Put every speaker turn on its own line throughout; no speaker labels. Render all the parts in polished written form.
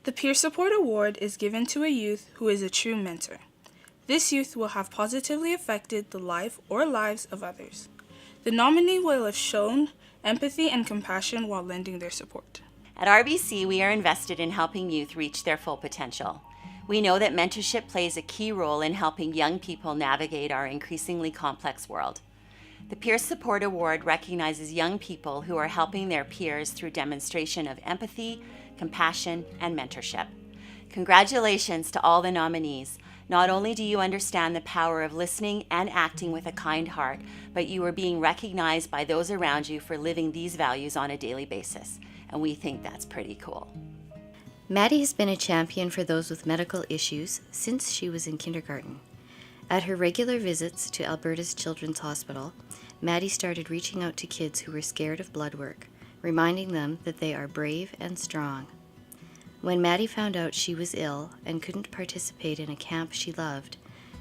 The Peer Support Award is given to a youth who is a true mentor. This youth will have positively affected the life or lives of others. The nominee will have shown empathy and compassion while lending their support.
At RBC, we are invested in helping youth reach their full potential. We know that mentorship plays a key role in helping young people navigate our increasingly complex world. The Peer Support Award recognizes young people who are helping their peers through demonstration of empathy, compassion, and mentorship. Congratulations to all the nominees. Not only do you understand the power of listening and acting with a kind heart, but you are being recognized by those around you for living these values on a daily basis. And we think that's pretty cool.
Maddie has been a champion for those with medical issues since she was in kindergarten. At her regular visits to Alberta's Children's Hospital, Maddie started reaching out to kids who were scared of blood work, reminding them that they are brave and strong. When Maddie found out she was ill and couldn't participate in a camp she loved,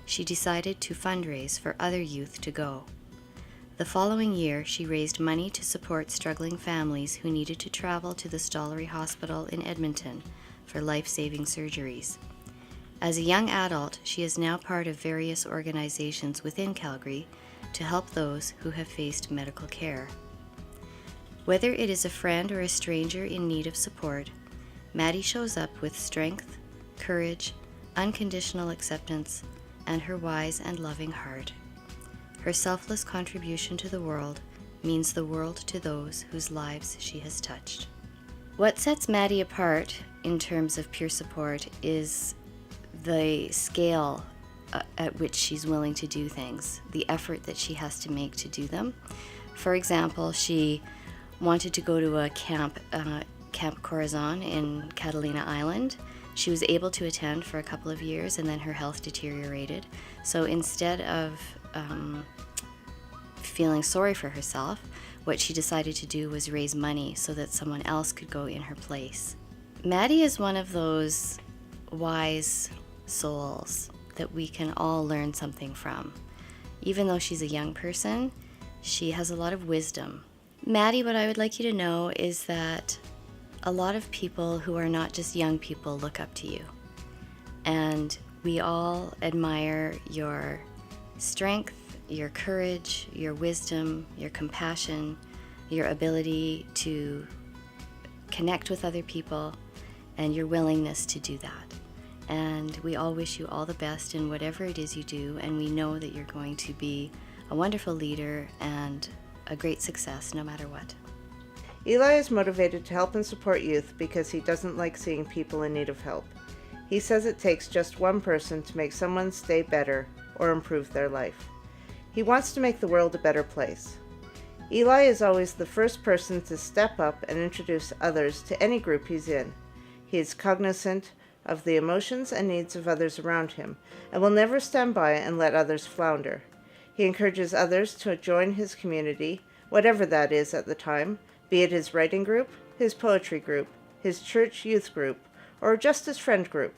she decided to fundraise for other youth to go. The following year, she raised money to support struggling families who needed to travel to the Stollery Hospital in Edmonton for life-saving surgeries. As a young adult, she is now part of various organizations within Calgary to help those who have faced medical care. Whether it is a friend or a stranger in need of support, Maddie shows up with strength, courage, unconditional acceptance, and her wise and loving heart. Her selfless contribution to the world means the world to those whose lives she has touched. What sets Maddie apart in terms of peer support is the scale at which she's willing to do things, the effort that she has to make to do them. For example, she wanted to go to a camp, Camp Corazon in Catalina Island. She was able to attend for a couple of years and then her health deteriorated. So instead of feeling sorry for herself, what she decided to do was raise money so that someone else could go in her place. Maddie is one of those wise souls that we can all learn something from. Even though she's a young person, she has a lot of wisdom. Maddie, what I would like you to know is that a lot of people who are not just young people look up to you. And we all admire your strength, your courage, your wisdom, your compassion, your ability to connect with other people, and your willingness to do that. And we all wish you all the best in whatever it is you do, and we know that you're going to be a wonderful leader and a great success no matter what.
Eli is motivated to help and support youth because he doesn't like seeing people in need of help. He says it takes just one person to make someone's day better or improve their life. He wants to make the world a better place. Eli is always the first person to step up and introduce others to any group he's in. He is cognizant of the emotions and needs of others around him and will never stand by and let others flounder. He encourages others to join his community, whatever that is at the time, be it his writing group, his poetry group, his church youth group, or just his friend group.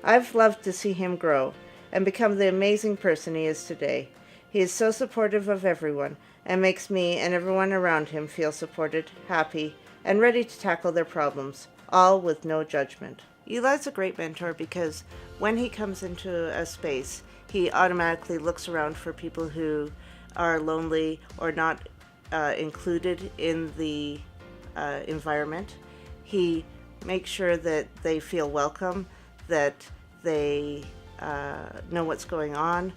I've loved to see him grow and become the amazing person he is today. He is so supportive of everyone and makes me and everyone around him feel supported, happy, and ready to tackle their problems, all with no judgment. Eli's a great mentor because when he comes into a space, he automatically looks around for people who are lonely or not included in the environment. He makes sure that they feel welcome, that they know what's going on,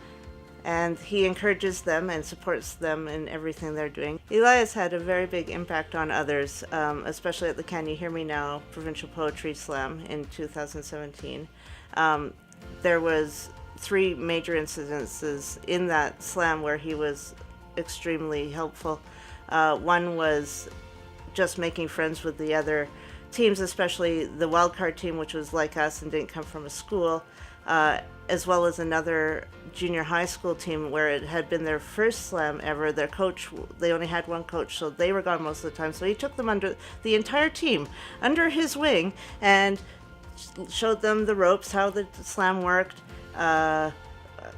and he encourages them and supports them in everything they're doing. Eli has had a very big impact on others, especially at the Can You Hear Me Now Provincial Poetry Slam in 2017. There was 3 major incidences in that slam where he was extremely helpful. One was just making friends with the other teams, especially the wildcard team, which was like us and didn't come from a school, as well as another junior high school team where it had been their first slam ever. Their coach, they only had one coach, so they were gone most of the time. So he took them under the entire team under his wing and showed them the ropes, how the slam worked,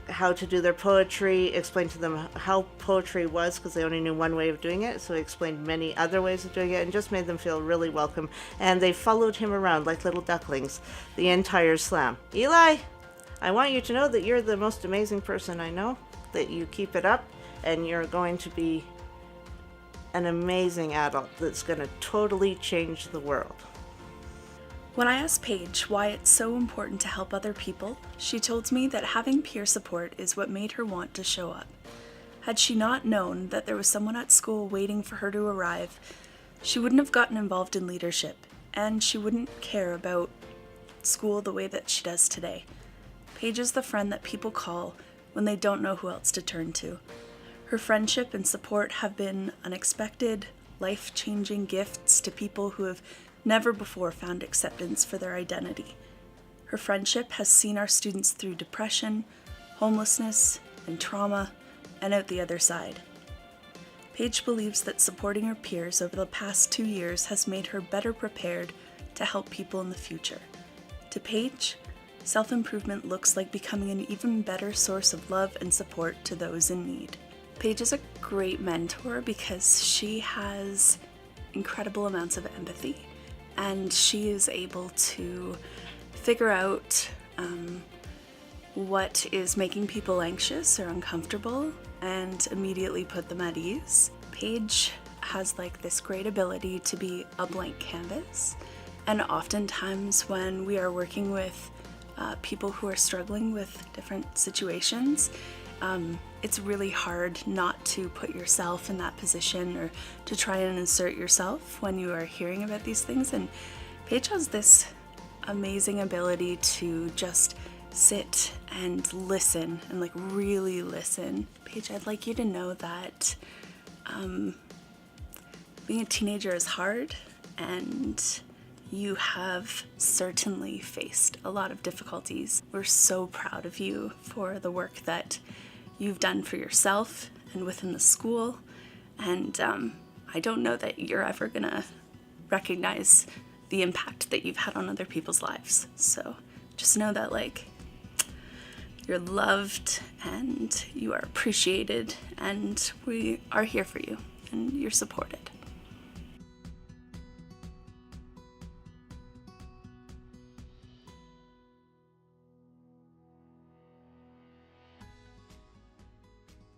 how to do their poetry, explained to them how poetry was, because they only knew one way of doing it, so he explained many other ways of doing it, and just made them feel really welcome. And they followed him around like little ducklings the entire slam. Eli, I want you to know that you're the most amazing person I know, that you keep it up, and you're going to be an amazing adult that's going to totally change the world.
When I asked Paige why it's so important to help other people, she told me that having peer support is what made her want to show up. Had she not known that there was someone at school waiting for her to arrive, she wouldn't have gotten involved in leadership, and she wouldn't care about school the way that she does today. Paige is the friend that people call when they don't know who else to turn to. Her friendship and support have been unexpected, life-changing gifts to people who have never before found acceptance for their identity. Her friendship has seen our students through depression, homelessness, and trauma, and out the other side. Paige believes that supporting her peers over the past 2 years has made her better prepared to help people in the future. To Paige, self-improvement looks like becoming an even better source of love and support to those in need. Paige is a great mentor because she has incredible amounts of empathy, and she is able to figure out what is making people anxious or uncomfortable and immediately put them at ease. Paige has like this great ability to be a blank canvas, and oftentimes when we are working with people who are struggling with different situations, it's really hard not to put yourself in that position or to try and insert yourself when you are hearing about these things. And Paige has this amazing ability to just sit and listen and like really listen. Paige, I'd like you to know that being a teenager is hard, and you have certainly faced a lot of difficulties. We're so proud of you for the work that you've done for yourself and within the school, and I don't know that you're ever gonna recognize the impact that you've had on other people's lives. So just know that like you're loved and you are appreciated, and we are here for you and you're supported.